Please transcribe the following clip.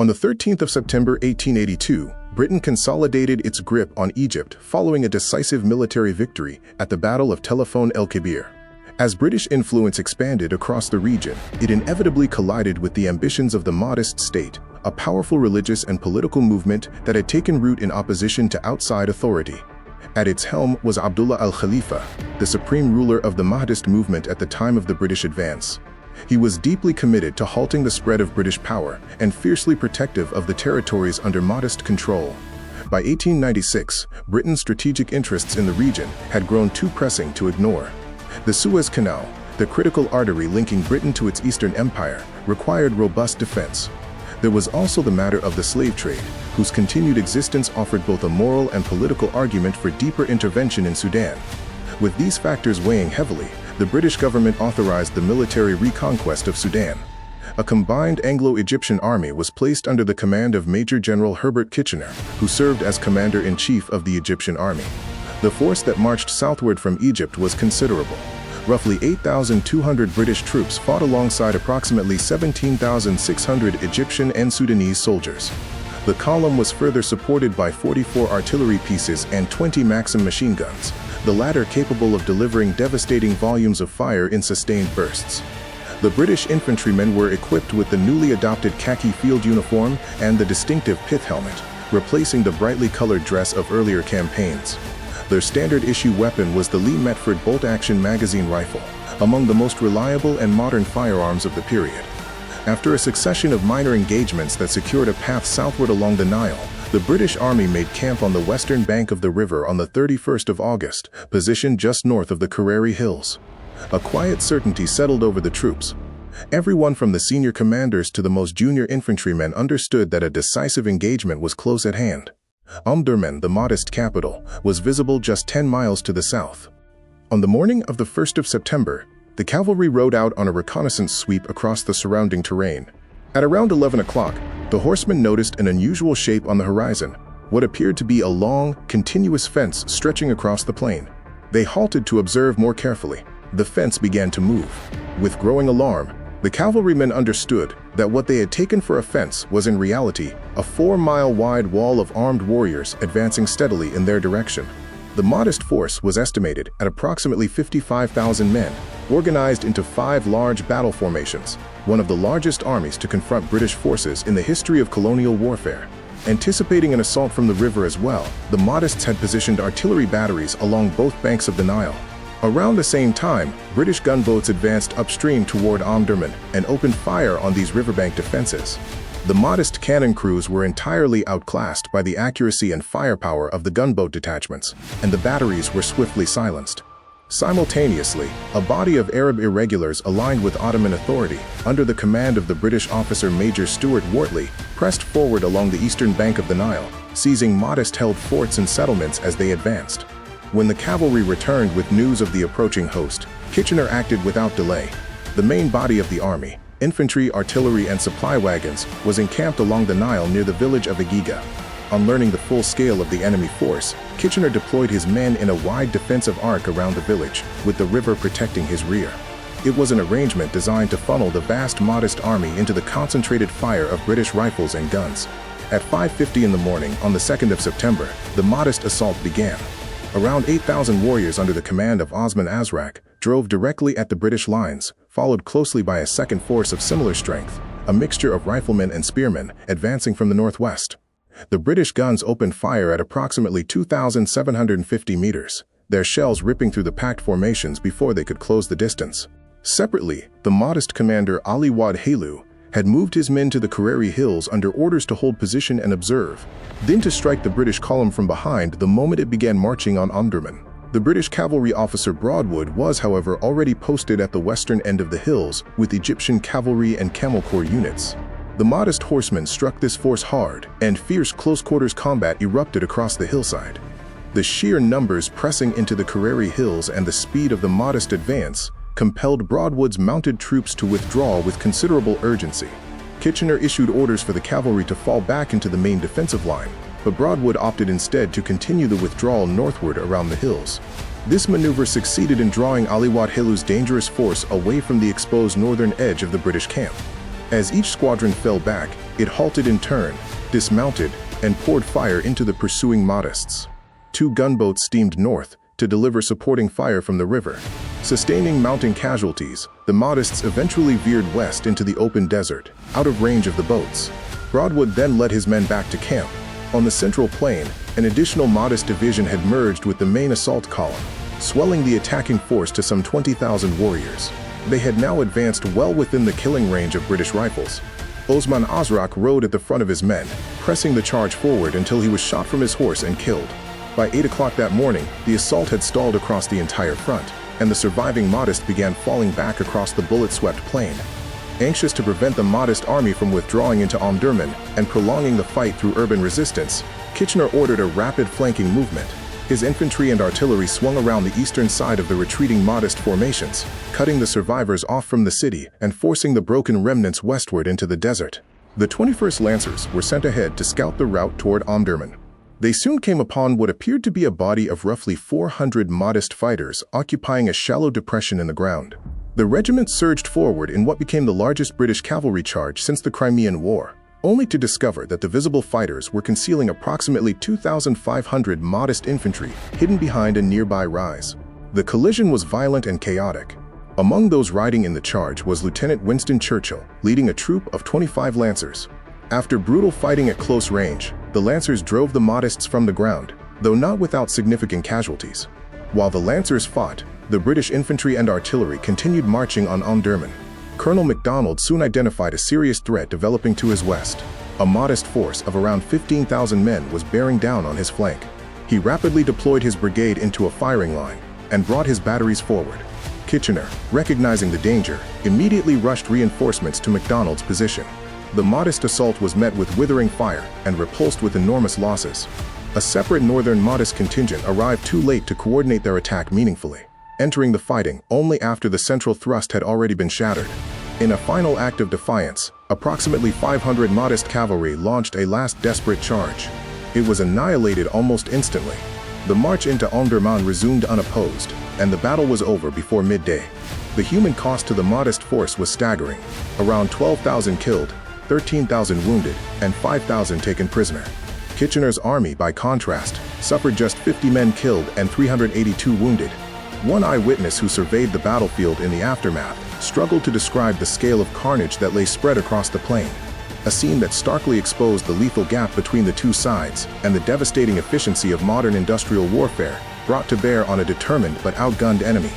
On the 13th of September 1882, Britain consolidated its grip on Egypt following a decisive military victory at the Battle of Telephone el-Kebir. As British influence expanded across the region, it inevitably collided with the ambitions of the Mahdist State, a powerful religious and political movement that had taken root in opposition to outside authority. At its helm was Abdullah al-Khalifa, the supreme ruler of the Mahdist movement at the time of the British advance. He was deeply committed to halting the spread of British power and fiercely protective of the territories under Mahdist control. By 1896, Britain's strategic interests in the region had grown too pressing to ignore. The Suez Canal, the critical artery linking Britain to its Eastern Empire, required robust defense. There was also the matter of the slave trade, whose continued existence offered both a moral and political argument for deeper intervention in Sudan. With these factors weighing heavily, the British government authorized the military reconquest of Sudan. A combined Anglo-Egyptian army was placed under the command of Major General Herbert Kitchener, who served as commander-in-chief of the Egyptian army. The force that marched southward from Egypt was considerable. Roughly 8,200 British troops fought alongside approximately 17,600 Egyptian and Sudanese soldiers. The column was further supported by 44 artillery pieces and 20 Maxim machine guns, the latter capable of delivering devastating volumes of fire in sustained bursts. The British infantrymen were equipped with the newly adopted khaki field uniform and the distinctive pith helmet, replacing the brightly colored dress of earlier campaigns. Their standard-issue weapon was the Lee-Metford bolt-action magazine rifle, among the most reliable and modern firearms of the period. After a succession of minor engagements that secured a path southward along the Nile, the British Army made camp on the western bank of the river on the 31st of August, positioned just north of the Kerreri Hills. A quiet certainty settled over the troops. Everyone from the senior commanders to the most junior infantrymen understood that a decisive engagement was close at hand. Omdurman, the Mahdist capital, was visible just 10 miles to the south. On the morning of the 1st of September, the cavalry rode out on a reconnaissance sweep across the surrounding terrain. At around 11 o'clock, the horsemen noticed an unusual shape on the horizon, what appeared to be a long, continuous fence stretching across the plain. They halted to observe more carefully. The fence began to move. With growing alarm, the cavalrymen understood that what they had taken for a fence was in reality a 4-mile-wide wall of armed warriors advancing steadily in their direction. The Mahdist force was estimated at approximately 55,000 men, organized into 5 large battle formations, one of the largest armies to confront British forces in the history of colonial warfare. Anticipating an assault from the river as well, the Mahdists had positioned artillery batteries along both banks of the Nile. Around the same time, British gunboats advanced upstream toward Omdurman and opened fire on these riverbank defenses. The Mahdist cannon crews were entirely outclassed by the accuracy and firepower of the gunboat detachments, and the batteries were swiftly silenced. Simultaneously, a body of Arab irregulars aligned with Ottoman authority, under the command of the British officer Major Stuart Wortley, pressed forward along the eastern bank of the Nile, seizing Mahdist-held forts and settlements as they advanced. When the cavalry returned with news of the approaching host, Kitchener acted without delay. The main body of the army, infantry, artillery, and supply wagons, was encamped along the Nile near the village of Agiga. On learning the full scale of the enemy force, Kitchener deployed his men in a wide defensive arc around the village, with the river protecting his rear. It was an arrangement designed to funnel the vast Mahdist army into the concentrated fire of British rifles and guns. At 5:50 in the morning on the 2nd of September, the Mahdist assault began. Around 8,000 warriors under the command of Osman Azrak drove directly at the British lines, followed closely by a second force of similar strength, a mixture of riflemen and spearmen, advancing from the northwest. The British guns opened fire at approximately 2,750 meters, their shells ripping through the packed formations before they could close the distance. Separately, the Mahdist commander Ali Wad Helu had moved his men to the Kerreri Hills under orders to hold position and observe, then to strike the British column from behind the moment it began marching on Omdurman. The British cavalry officer Broadwood was, however, already posted at the western end of the hills with Egyptian cavalry and camel corps units. The Mahdist horsemen struck this force hard, and fierce close-quarters combat erupted across the hillside. The sheer numbers pressing into the Kerreri Hills and the speed of the Mahdist advance compelled Broadwood's mounted troops to withdraw with considerable urgency. Kitchener issued orders for the cavalry to fall back into the main defensive line, but Broadwood opted instead to continue the withdrawal northward around the hills. This maneuver succeeded in drawing Ali Wad Helu's dangerous force away from the exposed northern edge of the British camp. As each squadron fell back, It halted in turn, dismounted, and poured fire into the pursuing Mahdists. 2 gunboats steamed north to deliver supporting fire from the river. Sustaining mounting casualties, the Mahdists eventually veered west into the open desert, out of range of the boats. Broadwood then led his men back to camp. On the central plain, an additional Mahdist division had merged with the main assault column, swelling the attacking force to some 20,000 warriors. They had now advanced well within the killing range of British rifles. Osman Azrak rode at the front of his men, pressing the charge forward until he was shot from his horse and killed. By 8 o'clock that morning, the assault had stalled across the entire front, and the surviving Mahdists began falling back across the bullet-swept plain. Anxious to prevent the Mahdist army from withdrawing into Omdurman and prolonging the fight through urban resistance, Kitchener ordered a rapid flanking movement. His infantry and artillery swung around the eastern side of the retreating Mahdist formations, cutting the survivors off from the city and forcing the broken remnants westward into the desert. The 21st Lancers were sent ahead to scout the route toward Omdurman. They soon came upon what appeared to be a body of roughly 400 Mahdist fighters occupying a shallow depression in the ground. The regiment surged forward in what became the largest British cavalry charge since the Crimean War, only to discover that the visible fighters were concealing approximately 2,500 Mahdist infantry hidden behind a nearby rise. The collision was violent and chaotic. Among those riding in the charge was Lieutenant Winston Churchill, leading a troop of 25 Lancers. After brutal fighting at close range, the Lancers drove the Mahdists from the ground, though not without significant casualties. While the Lancers fought, the British infantry and artillery continued marching on Omdurman. Colonel MacDonald soon identified a serious threat developing to his west. A Mahdist force of around 15,000 men was bearing down on his flank. He rapidly deployed his brigade into a firing line and brought his batteries forward. Kitchener, recognizing the danger, immediately rushed reinforcements to MacDonald's position. The Mahdist assault was met with withering fire and repulsed with enormous losses. A separate northern Mahdist contingent arrived too late to coordinate their attack meaningfully, entering the fighting only after the central thrust had already been shattered. In a final act of defiance, approximately 500 Mahdist cavalry launched a last desperate charge. It was annihilated almost instantly. The march into Omdurman resumed unopposed, and the battle was over before midday. The human cost to the Mahdist force was staggering: around 12,000 killed, 13,000 wounded, and 5,000 taken prisoner. Kitchener's army, by contrast, suffered just 50 men killed and 382 wounded. One eyewitness who surveyed the battlefield in the aftermath struggled to describe the scale of carnage that lay spread across the plain, a scene that starkly exposed the lethal gap between the two sides and the devastating efficiency of modern industrial warfare brought to bear on a determined but outgunned enemy.